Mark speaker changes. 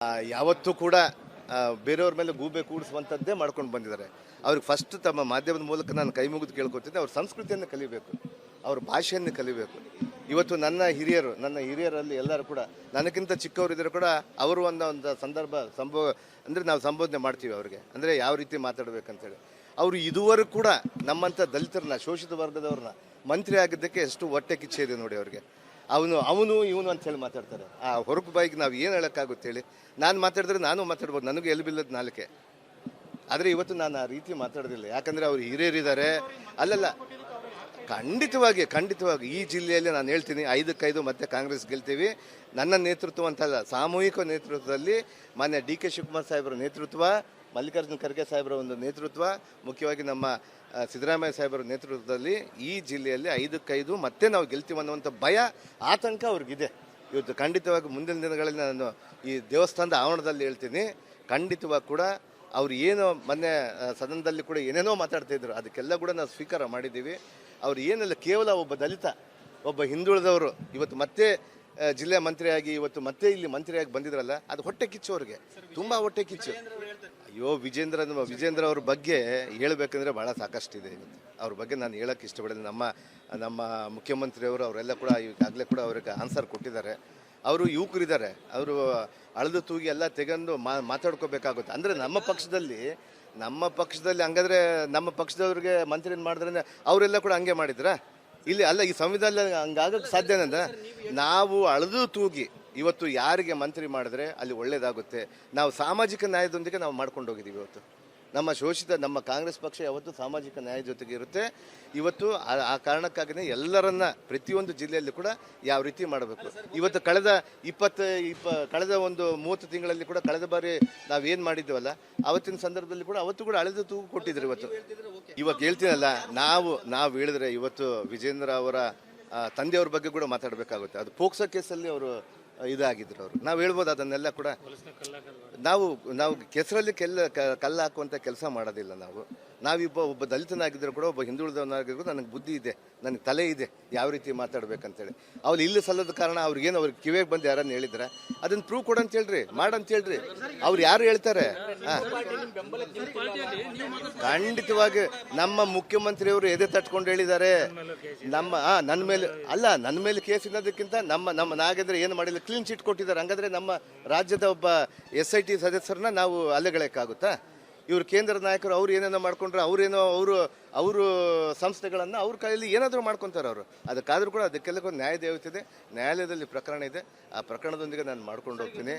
Speaker 1: ಯಾವತ್ತೂ ಕೂಡ ಬೇರೆಯವ್ರ ಮೇಲೆ ಗೂಬೆ ಕೂಡಿಸುವಂಥದ್ದೇ ಮಾಡ್ಕೊಂಡು ಬಂದಿದ್ದಾರೆ. ಅವ್ರಿಗೆ ಫಸ್ಟ್ ತಮ್ಮ ಮಾಧ್ಯಮದ ಮೂಲಕ ನಾನು ಕೈ ಮುಗಿದು ಕೇಳ್ಕೊತೀನಿ, ಅವ್ರ ಸಂಸ್ಕೃತಿಯನ್ನು ಕಲಿಬೇಕು, ಅವ್ರ ಭಾಷೆಯನ್ನು ಕಲಿಬೇಕು. ಇವತ್ತು ನನ್ನ ಹಿರಿಯರಲ್ಲಿ ಎಲ್ಲರೂ ಕೂಡ ನನಗಿಂತ ಚಿಕ್ಕವರಿದ್ದರೂ ಕೂಡ ಅವರು ಒಂದು ಸಂಭವ ಅಂದರೆ ನಾವು ಸಂಬೋಧನೆ ಮಾಡ್ತೀವಿ ಅವ್ರಿಗೆ, ಅಂದರೆ ಯಾವ ರೀತಿ ಮಾತಾಡಬೇಕಂತೇಳಿ. ಅವರು ಇದುವರೆಗೂ ಕೂಡ ನಮ್ಮಂಥ ದಲಿತರನ್ನ, ಶೋಷಿತ ವರ್ಗದವ್ರನ್ನ ಮಂತ್ರಿ ಆಗಿದ್ದಕ್ಕೆ ಎಷ್ಟು ಹೊಟ್ಟೆ ಕಿಚ್ಚೆ ಇದೆ ನೋಡಿ ಅವ್ರಿಗೆ. ಅವನು ಇವನು ಅಂತ ಹೇಳಿ ಮಾತಾಡ್ತಾರೆ. ಆ ಹೊರಕು ಬಾಯಿಗೆ ನಾವು ಏನು ಹೇಳೋಕ್ಕಾಗುತ್ತೆ ಹೇಳಿ? ನಾನು ಮಾತಾಡಿದ್ರೆ ನಾನು ಮಾತಾಡ್ಬೋದು, ನನಗೂ ಎಲ್ಬಿಲ್ಲದ ನಾಲ್ಕೆ. ಆದರೆ ಇವತ್ತು ನಾನು ಆ ರೀತಿ ಮಾತಾಡೋದಿಲ್ಲ, ಯಾಕಂದರೆ ಅವರು ಹಿರಿಯರಿದ್ದಾರೆ. ಅಲ್ಲಲ್ಲ, ಖಂಡಿತವಾಗಿ ಈ ಜಿಲ್ಲೆಯಲ್ಲಿ ನಾನು ಹೇಳ್ತೀನಿ 5-5 ಮತ್ತೆ ಕಾಂಗ್ರೆಸ್ ಗೆಲ್ತೀವಿ. ನನ್ನ ನೇತೃತ್ವ ಅಂತಲ್ಲ, ಸಾಮೂಹಿಕ ನೇತೃತ್ವದಲ್ಲಿ ಮಾನ್ಯ ಡಿ ಕೆ ಶಿವಕುಮಾರ್ ಸಾಹೇಬರ ನೇತೃತ್ವ, ಮಲ್ಲಿಕಾರ್ಜುನ ಖರ್ಗೆ ಸಾಹೇಬರ ಒಂದು ನೇತೃತ್ವ, ಮುಖ್ಯವಾಗಿ ನಮ್ಮ ಸಿದ್ದರಾಮಯ್ಯ ಸಾಹೇಬರ ನೇತೃತ್ವದಲ್ಲಿ ಈ ಜಿಲ್ಲೆಯಲ್ಲಿ 5-5 ಮತ್ತೆ ನಾವು ಗೆಲ್ತೀವಿ ಅನ್ನುವಂಥ ಭಯ, ಆತಂಕ ಅವ್ರಿಗಿದೆ. ಇವತ್ತು ಖಂಡಿತವಾಗಿ ಮುಂದಿನ ದಿನಗಳಲ್ಲಿ ನಾನು ಈ ದೇವಸ್ಥಾನದ ಆವರಣದಲ್ಲಿ ಹೇಳ್ತೀನಿ, ಖಂಡಿತವಾಗಿ ಕೂಡ ಅವ್ರು ಏನು ಮೊನ್ನೆ ಸದನದಲ್ಲಿ ಕೂಡ ಏನೇನೋ ಮಾತಾಡ್ತಾಯಿದ್ರು, ಅದಕ್ಕೆಲ್ಲ ಕೂಡ ನಾವು ಸ್ವೀಕಾರ ಮಾಡಿದ್ದೀವಿ. ಅವ್ರು ಏನೆಲ್ಲ ಕೇವಲ ಒಬ್ಬ ದಲಿತ, ಒಬ್ಬ ಹಿಂದುಳಿದವರು ಇವತ್ತು ಮತ್ತೆ ಜಿಲ್ಲೆ ಮಂತ್ರಿಯಾಗಿ ಇವತ್ತು ಮತ್ತೆ ಇಲ್ಲಿ ಮಂತ್ರಿಯಾಗಿ ಬಂದಿದ್ರಲ್ಲ, ಅದು ಹೊಟ್ಟೆ ಕಿಚ್ಚು ಅವ್ರಿಗೆ, ತುಂಬ ಹೊಟ್ಟೆ ಕಿಚ್ಚು. ಅಯ್ಯೋ, ವಿಜೇಂದ್ರ ಅವ್ರ ಬಗ್ಗೆ ಹೇಳಬೇಕಂದ್ರೆ ಭಾಳ ಸಾಕಷ್ಟಿದೆ. ಇವತ್ತು ಅವ್ರ ಬಗ್ಗೆ ನಾನು ಹೇಳೋಕ್ಕೆ ಇಷ್ಟಪಡೋದು. ನಮ್ಮ ಮುಖ್ಯಮಂತ್ರಿಯವರು ಅವರೆಲ್ಲ ಕೂಡ ಈಗಾಗಲೇ ಕೂಡ ಅವ್ರಿಗೆ ಆನ್ಸರ್ ಕೊಟ್ಟಿದ್ದಾರೆ. ಅವರು ಯುವಕರಿದ್ದಾರೆ, ಅವರು ಅಳೆದು ತೂಗಿ ಎಲ್ಲ ತೆಗೆದು ಮಾತಾಡ್ಕೋಬೇಕಾಗುತ್ತೆ. ಅಂದರೆ ನಮ್ಮ ಪಕ್ಷದಲ್ಲಿ ಹಂಗಾದ್ರೆ ನಮ್ಮ ಪಕ್ಷದವ್ರಿಗೆ ಮಂತ್ರಿ ಮಾಡಿದ್ರೆ ಅವರೆಲ್ಲ ಕೂಡ ಹಂಗೆ ಮಾಡಿದ್ರ? ಇಲ್ಲಿ ಅಲ್ಲ, ಈ ಸಂವಿಧಾನ ಹಂಗಾಗಕ್ಕೆ ಸಾಧ್ಯನಂದ? ನಾವು ಅಳೆದು ತೂಗಿ ಇವತ್ತು ಯಾರಿಗೆ ಮಂತ್ರಿ ಮಾಡಿದ್ರೆ ಅಲ್ಲಿ ಒಳ್ಳೇದಾಗುತ್ತೆ. ನಾವು ಸಾಮಾಜಿಕ ನ್ಯಾಯದೊಂದಿಗೆ ನಾವು ಮಾಡ್ಕೊಂಡು ಹೋಗಿದ್ದೀವಿ. ಇವತ್ತು ನಮ್ಮ ಕಾಂಗ್ರೆಸ್ ಪಕ್ಷ ಯಾವತ್ತು ಸಾಮಾಜಿಕ ನ್ಯಾಯ ಜೊತೆಗೆ ಇರುತ್ತೆ. ಇವತ್ತು ಆ ಕಾರಣಕ್ಕಾಗಿಯೇ ಎಲ್ಲರನ್ನ ಪ್ರತಿಯೊಂದು ಜಿಲ್ಲೆಯಲ್ಲಿ ಕೂಡ ಯಾವ ರೀತಿ ಮಾಡಬೇಕು. ಇವತ್ತು ಕಳೆದ ಒಂದು 30 ತಿಂಗಳಲ್ಲಿ ಕೂಡ ಕಳೆದ ಬಾರಿ ನಾವೇನು ಮಾಡಿದ್ದೀವಲ್ಲ, ಅವತ್ತಿನ ಸಂದರ್ಭದಲ್ಲಿ ಕೂಡ ಅವತ್ತು ಕೂಡ ಅಳೆದು ತೂಗು ಕೊಟ್ಟಿದ್ರು. ಇವಾಗ ಹೇಳ್ತೀನಲ್ಲ, ನಾವು ಹೇಳಿದ್ರೆ ಇವತ್ತು ವಿಜೇಂದ್ರ ಅವರ ತಂದೆಯವ್ರ ಬಗ್ಗೆ ಕೂಡ ಮಾತಾಡಬೇಕಾಗುತ್ತೆ. ಅದು ಪೋಕ್ಸೋ ಕೇಸಲ್ಲಿ ಅವರು ಇದಾಗಿದ್ರು. ಅವರು ನಾವು ಹೇಳ್ಬೋದು, ಅದನ್ನೆಲ್ಲ ಕೂಡ ನಾವು ಕೆಸರಲ್ಲಿ ಕಲ್ಲು ಹಾಕುವಂಥ ಕೆಲಸ ಮಾಡೋದಿಲ್ಲ. ಒಬ್ಬ ದಲಿತನಾಗಿದ್ದರೂ ಕೂಡ, ಒಬ್ಬ ಹಿಂದುಳಿದವನಾಗಿದ್ರು ನನಗೆ ಬುದ್ಧಿ ಇದೆ, ನನಗೆ ತಲೆ ಇದೆ, ಯಾವ ರೀತಿ ಮಾತಾಡ್ಬೇಕಂತೇಳಿ. ಅವ್ರು ಇಲ್ಲಿ ಸಲ್ಲದ ಕಾರಣ ಅವ್ರಿಗೆ ಕಿವಿಗೆ ಬಂದು ಯಾರನ್ನು ಹೇಳಿದ್ರೆ ಅದನ್ನು ಪ್ರೂವ್ ಕೊಡಂತ ಹೇಳ್ರಿ, ಮಾಡಂತ ಹೇಳ್ರಿ. ಅವ್ರು ಯಾರು ಹೇಳ್ತಾರೆ? ಖಂಡಿತವಾಗಿ ನಮ್ಮ ಮುಖ್ಯಮಂತ್ರಿಯವರು ಎದೆ ತಟ್ಕೊಂಡು ಹೇಳಿದ್ದಾರೆ. ನನ್ನ ಮೇಲೆ ಕೇಸ್ ಇನ್ನೋದಕ್ಕಿಂತ ನಮ್ಮ ನಾಗೇಂದ್ರ ಏನು ಮಾಡಿಲ್ಲ, ಕ್ಲೀನ್ ಚಿಟ್ ಕೊಟ್ಟಿದ್ದಾರೆ. ಹಂಗಾದ್ರೆ ನಮ್ಮ ರಾಜ್ಯದ ಒಬ್ಬ SIT ಸದಸ್ಯರನ್ನ ನಾವು ಅಲ್ಲೆಗಳಕ್ಕಾಗುತ್ತಾ? ಇವರು ಕೇಂದ್ರ ನಾಯಕರು ಅವ್ರು ಏನೇನೋ ಮಾಡ್ಕೊಂಡ್ರೆ ಅವರು ಸಂಸ್ಥೆಗಳನ್ನು ಅವ್ರ ಕೈಯಲ್ಲಿ ಏನಾದರೂ ಮಾಡ್ಕೊತಾರೆ ಅವರು. ಅದಕ್ಕಾದರೂ ಕೂಡ ಅದಕ್ಕೆಲ್ಲ ನ್ಯಾಯ ದೇವತಿದೆ, ನ್ಯಾಯಾಲಯದಲ್ಲಿ ಪ್ರಕರಣ ಇದೆ. ಆ ಪ್ರಕರಣದೊಂದಿಗೆ ನಾನು ಮಾಡ್ಕೊಂಡು ಹೋಗ್ತೀನಿ.